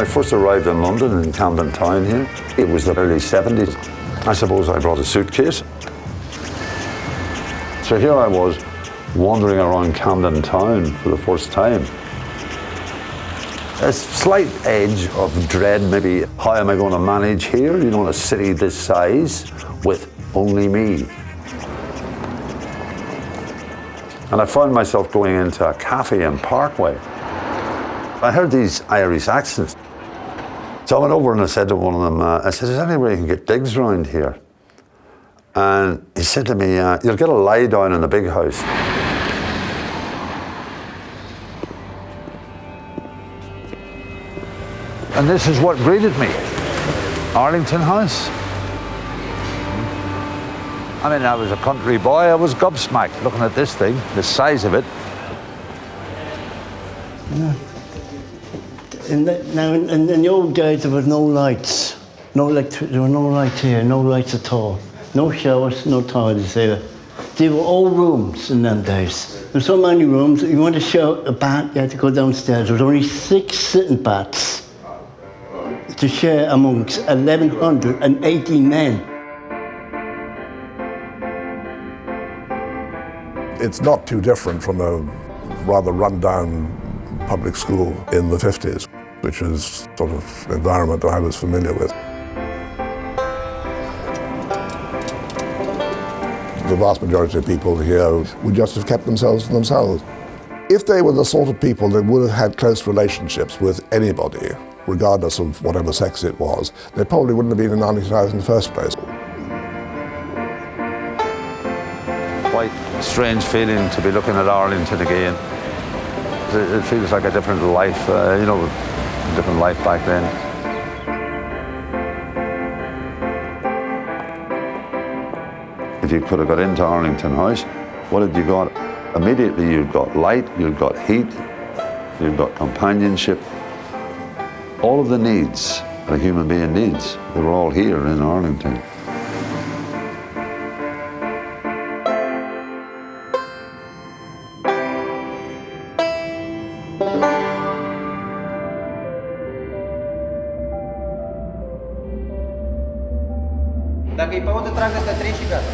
I first arrived in London, in Camden Town here, it was the early 70s. I suppose I brought a suitcase. So here I was, wandering around Camden Town for the first time. A slight edge of dread, maybe, how am I going to manage here, you know, in a city this size, with only me? And I found myself going into a cafe in Parkway. I heard these Irish accents. So I went over and I said to one of them, I said, is there any way you can get digs around here? And he said to me, you'll get a lie down in the big house. And this is what greeted me, Arlington House. I mean, I was a country boy, I was gobsmacked looking at this thing, the size of it. Yeah. In the old days, there was no lights. There were no lights here, no lights at all. No showers, no toilets here. They were all rooms in them days. There were so many rooms, if you wanted to show a bath, you had to go downstairs. There was only 6 sitting baths to share amongst 1,180 men. It's not too different from a rather run-down public school in the 50s, which is sort of environment I was familiar with. The vast majority of people here would just have kept themselves to themselves. If they were the sort of people that would have had close relationships with anybody, regardless of whatever sex it was, they probably wouldn't have been in Arlington in the first place. Quite a strange feeling to be looking at Arlington again. It feels like a different life, you know, a different life back then. If you could have got into Arlington House, what have you got? Immediately you've got light, you've got heat, you've got companionship. All of the needs that a human being needs, they were all here in Arlington. Dacă îi pe auză, trag ăsta 3 și gata.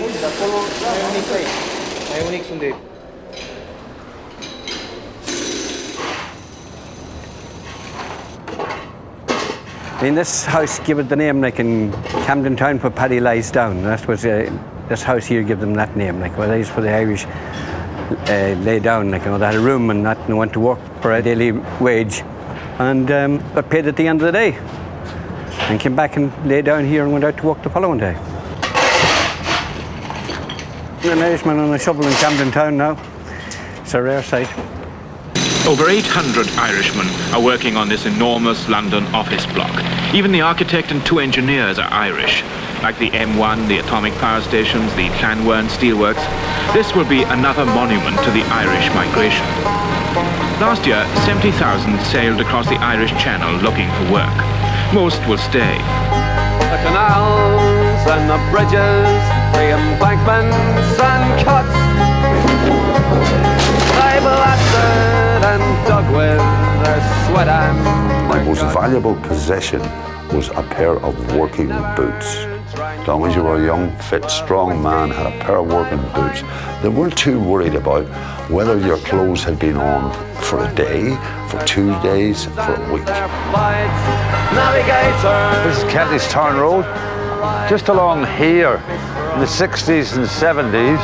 Uite, de acolo mai e un X aici. Mai e un X unde e. I mean, this house gave it the name, like in Camden Town, where Paddy lies down. That was this house here gave them that name, like where they used for the Irish lay down, like, you know, they had a room and that, and they went to work for a daily wage, and got paid at the end of the day, and came back and lay down here and went out to work the following day. An Irishman on a shovel in Camden Town now. It's a rare sight. Over 800 Irishmen are working on this enormous London office block. Even the architect and 2 engineers are Irish, like the M1, the atomic power stations, the Llanwern steelworks. This will be another monument to the Irish migration. Last year, 70,000 sailed across the Irish Channel looking for work. Most will stay. The canals and the bridges, the embankments and cuts, they blasted and dug with their sweat and My most valuable possession was a pair of working boots. As long as you were a young, fit, strong man, had a pair of working boots, they weren't too worried about whether your clothes had been on for a day, for 2 days, for a week. This is Kentish Town Road. Just along here, in the 60s and 70s,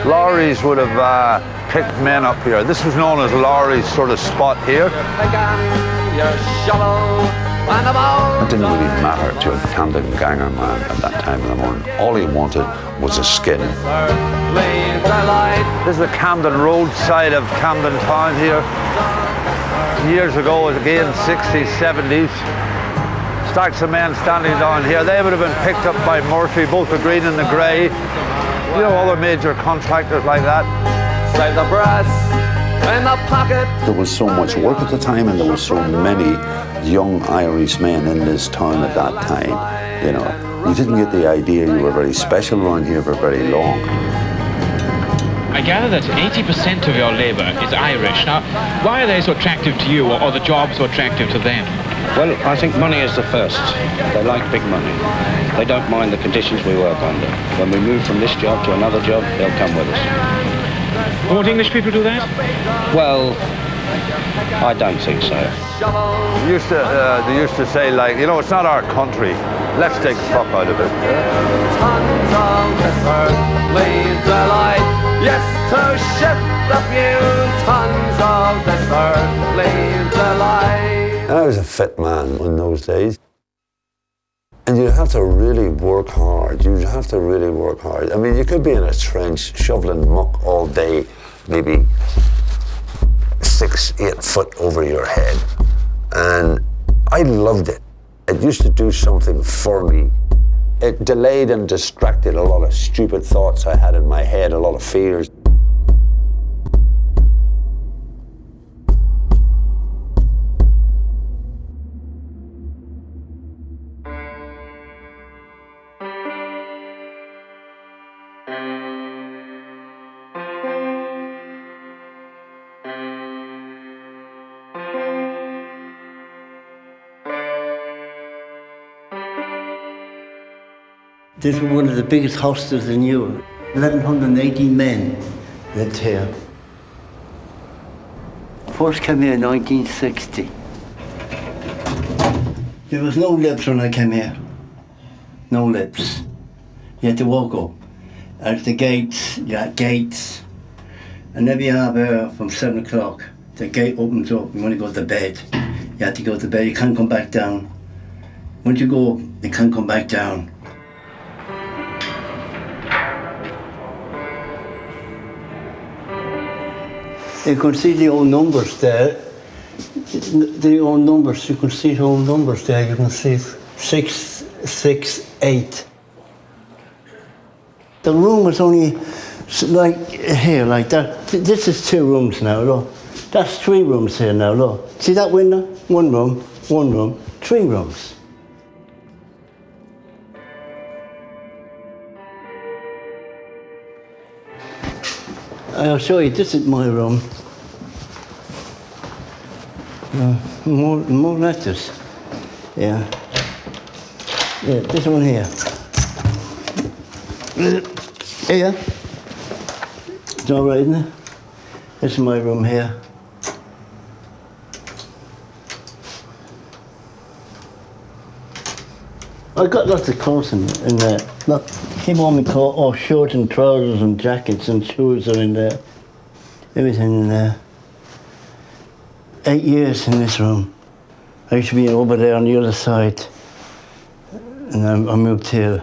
lorries would have picked men up here. This was known as Laurie's sort of spot here. It didn't really matter to a Camden ganger man at that time of the morning. All he wanted was a skin. This is the Camden Road side of Camden Town here. Years ago, again, 60s, 70s. Stacks of men standing down here. They would have been picked up by Murphy, both the green and the grey. You know, other major contractors like that. save the brass in the pocket. There was so much work at the time, and there were so many young Irish men in this town at that time. You know, you didn't get the idea you were very special around here for very long. I gather that 80% of your labour is Irish. Now, why are they so attractive to you, or the jobs so attractive to them? Well, I think money is the first. They like big money. They don't mind the conditions we work under. When we move from this job to another job, they'll come with us. Won't English people do that? Well, I don't think so. They used to say, like, you know, it's not our country. Let's take the fuck out of it. Tons of this earth leaves the light. Yes, to ship the few tons of this earth leaves the light. I was a fit man in those days. And you'd have to really work hard. You'd have to really work hard. I mean, you could be in a trench shoveling muck all day, maybe 6-8 foot over your head. And I loved it. It used to do something for me. It delayed and distracted a lot of stupid thoughts I had in my head, a lot of fears. This was one of the biggest hostels in Europe. 1,180 men lived here. First came here in 1960. There was no lifts when I came here. No lifts. You had to walk up. At the gates, you had gates. And every half hour from 7 o'clock, the gate opens up. You want to go to bed. You have to go to bed. You can't come back down. Once you go up, you can't come back down. You can see the old numbers there. The old numbers, you can see the old numbers there. You can see 668. The room was only like here, like that. This is 2 rooms now, look. That's 3 rooms here now, look. See that window? 1 room, 3 rooms. I'll show you, this is my room. More letters. Yeah. Yeah, this one here. Here. It's all right, isn't it? This is my room here. I got lots of clothes in there. Look, he wore me shorts and trousers and jackets and shoes are in there. Everything in there. 8 years in this room. I used to be over there on the other side. And I moved here.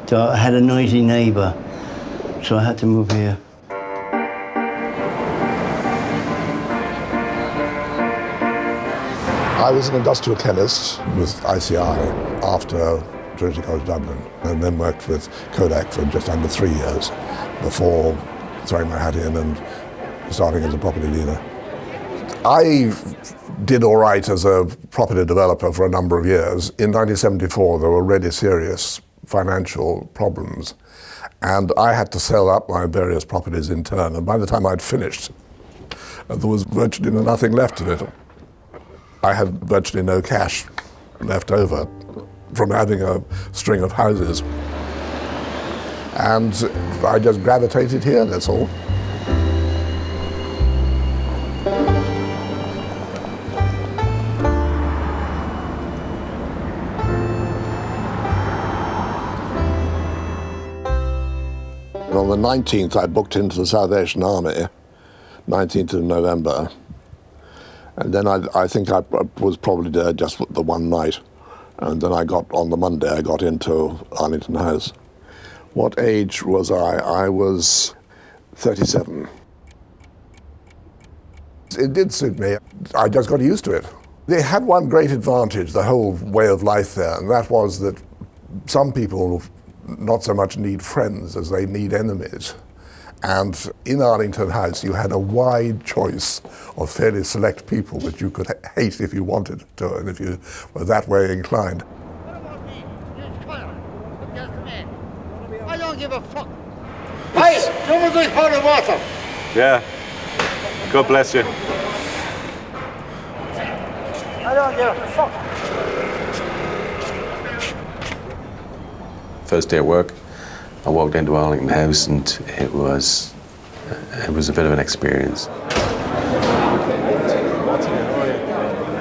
So I had a noisy neighbour, so I had to move here. I was an industrial chemist with ICI after Trinity College Dublin, and then worked with Kodak for just under 3 years before throwing my hat in and starting as a property dealer. I did all right as a property developer for a number of years. In 1974, there were really serious financial problems, and I had to sell up my various properties in turn, and by the time I'd finished, there was virtually nothing left of it. I had virtually no cash left over from having a string of houses. And I just gravitated here, that's all. And on the 19th, I booked into the Salvation Army, 19th of November. And then I think I was probably there just the one night. And then on the Monday, I got into Arlington House. What age was I? I was 37. It did suit me. I just got used to it. They had one great advantage, the whole way of life there, and that was that some people not so much need friends as they need enemies. And in Arlington House, you had a wide choice of fairly select people that you could hate if you wanted to, and if you were that way inclined. I don't give a fuck. Hey, you want this pot of water? Yeah. God bless you. I don't give a fuck. First day of work, I walked into Arlington House and it was a bit of an experience.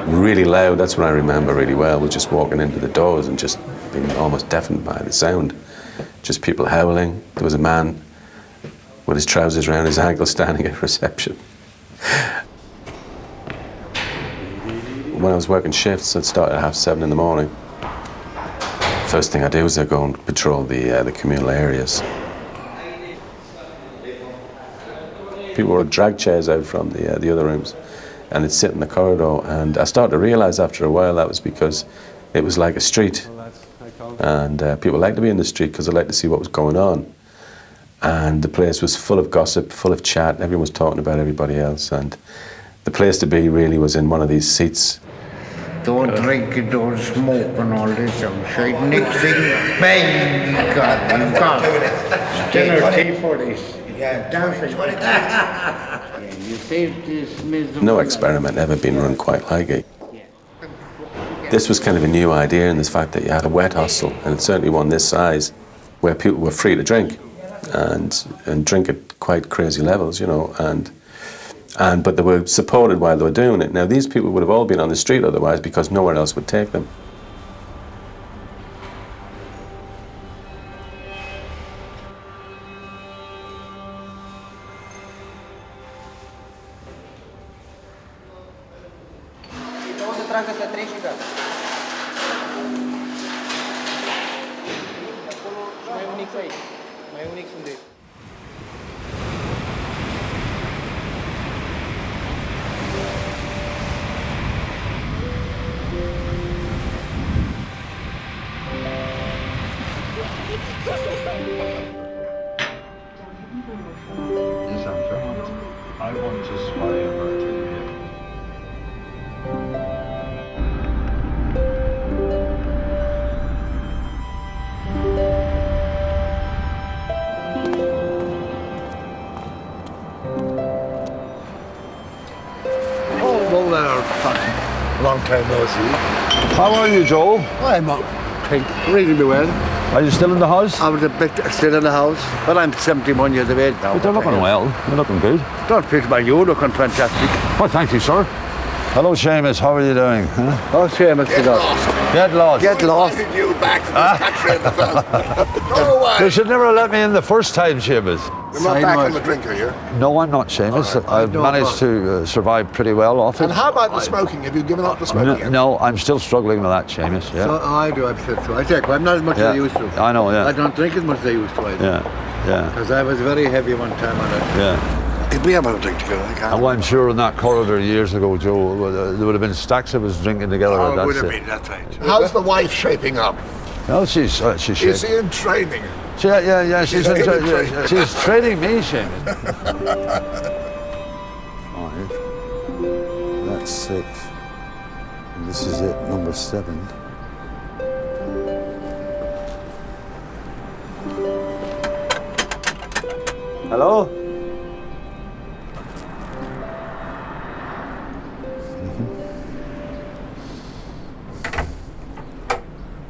Really loud, that's what I remember really well, was just walking into the doors and just being almost deafened by the sound. Just people howling. There was a man with his trousers around his ankles standing at reception. When I was working shifts, I'd start at 7:30 in the morning. First thing I do is I go and patrol the communal areas. People would drag chairs out from the other rooms and they'd sit in the corridor, and I started to realise after a while that was because it was like a street, and people like to be in the street because they like to see what was going on. And the place was full of gossip, full of chat, everyone was talking about everybody else, and the place to be really was in one of these seats. Don't drink, don't smoke and all this shit. Next thing, bang, you got dinner tea for this. Yeah, you saved this miserable. No experiment ever been run quite like it. This was kind of a new idea in the fact that you had a wet hostel, and certainly one this size, where people were free to drink and drink at quite crazy levels, you know, but they were supported while they were doing it. Now these people would have all been on the street otherwise because nowhere else would take them. I want to spy over to you. Oh, well, long time no see. How are you, Joel? I'm reasonably well. Are you still in the house? I was a bit still in the house, but I'm 71 years of age now. But you're looking well. You're looking good. Don't pitch my you looking fantastic. Well, thank you, sir. Hello, Seamus. How are you doing? Huh? Oh, Seamus, Get lost. Get lost. You back to the country in the first. Go away. They should never let me in the first time, Seamus. You're not back in the drink, are you? No, I'm not, Seamus. Right. I've managed to survive pretty well off it. And how about the smoking? Have you given up the smoking? No, I'm still struggling with that, Seamus. Yeah. So I do, I'm not as much as I used to. I know, yeah. I don't drink as much as I used to. Yeah. Because I was very heavy one time on it. Yeah. If we ever drink together, I can't. Well, I'm sure in that corridor years ago, Joe, there would have been stacks of us drinking together. Oh, it would have been, that's right. How's the wife shaping up? No, she's shaking. Is she in training? Yeah, she's training me, Seamus. 5. That's 6. And this is it, number 7. Hello?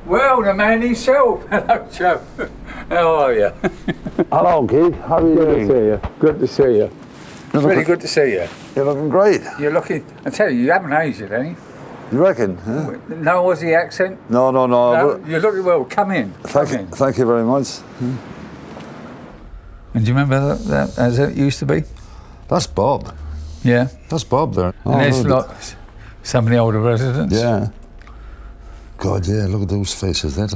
Well, the man himself. Hello, Joe. How are you? Hello, Keith. How are you doing? Good to see you. Good to see you. It's really good to see you. You're looking great. You're looking. I tell you, you haven't aged it, any? You reckon? Huh? No Aussie accent? No. You're looking well. Come in. Thank you very much. And do you remember that as it used to be? That's Bob. Yeah. That's Bob there. And there's like some of the older residents. Yeah. God, yeah, look at those faces. That's